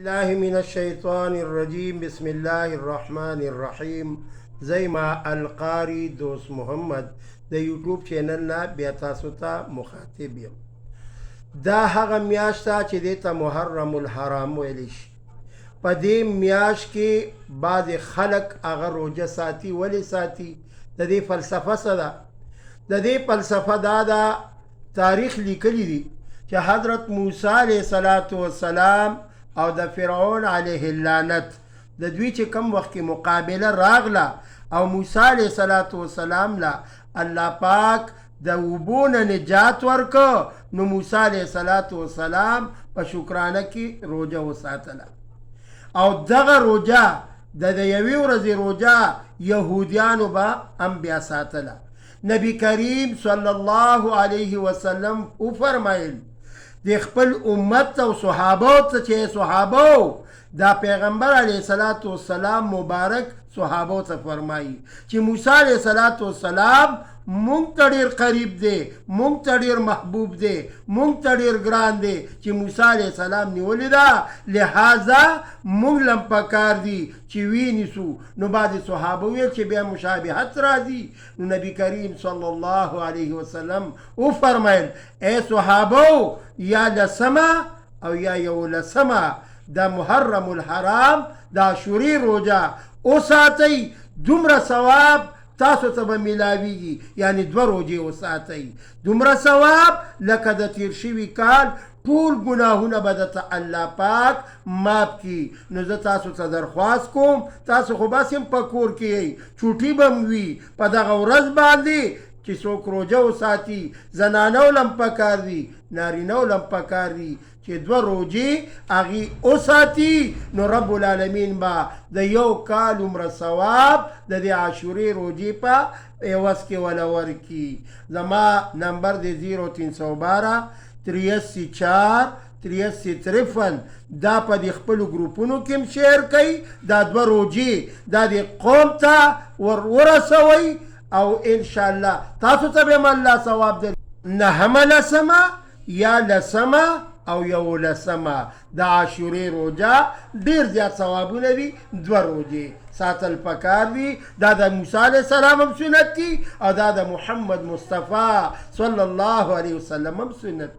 الله من الشيطان الرجيم بسم الله الرحمن الرحيم. زي ما القاری دوست محمد د یوټیوب چینل نه بیا تاسو ته مخاطب یم. دا هغه میاشت ده چې دې ته محرم الحرام ویلی شي. په دې میاشت کې بعضې خلک هغه روژه ساتي. ولې ساتي؟ د دې فلسفه څه ده؟ د دې فلسفه دا ده، تاریخ لیکلی دی چې حضرت موسی علیه السلام او د فرعون علیه اللعنت د دوی چې کم وخت کې مقابله راغله او موسی علیه السلام له الله پاک د اوبو نه نجات ورکه، نو موسی علیه السلام په شکرانه کې روژه وساتله. او دغه روژه د یوې ورځې روژه یهودیانو به هم بیا ساتله. نبی کریم صلی الله علیه وسلم وفرمایل د خپل امت او صحابو ته چې صحابو دا پیغمبر علیه السلام مبارک صحابو ته فرمایي چې موسی علیه السلام مونږ ته ډېر قریب دی، مونږ ته ډېر محبوب دی، مونږ ته ډېر ګران دی چې موسی علیه السلام نیولې ده، لہذا مونږ لم پکار دي چې وینیسو. نو بعضې صحابه ویل چې بیا مشابهت راځي. نو نبی کریم صلی الله علیه وسلم وفرمیل ای صحابو، یا لسمه او یا یولسمه دا محرم الحرام دا عاشورې روژه وساتئ، دومره ثواب تاسو ته به میلاویږي. یعنی دوه روژې وساتئ، دومره ثواب لکه د تیر شوي کال ټول ګناهونه به درته الله پاک معاف کړي. نو زه تاسو ته درخواست کوم، تاسو خو بس یم په کور کې یئ، چوټي به م وي په دغه ورځ باندې چې څوک روژه وساتي. زنانو لم پکار دي، نارینو لم پکار دي چې دوه روژې هغې وساتي. نو رب العالمین به د یو کال عمره ثواب د دې عاشورې روژې په عوض کې وله ورکړي. زما نمبر دی 0312 83 83 دا په دې خپلو ګروپونو کې هم شیر کوئ. دا دوه روژې دا دې قوم ته ورسوئ او انشاءالله تاسو ته به هم الله ثواب درکړي. نهمه لسمه یا لسمه او یولسمه د عاشورې روژه ډېر زیات ثوابونه دي. دوه روژې ساتل پکار دي. دا د موسی علیه السلام هم سنت دي او دا د محمد مصطفی صلی الله علیه وسلم هم سنت.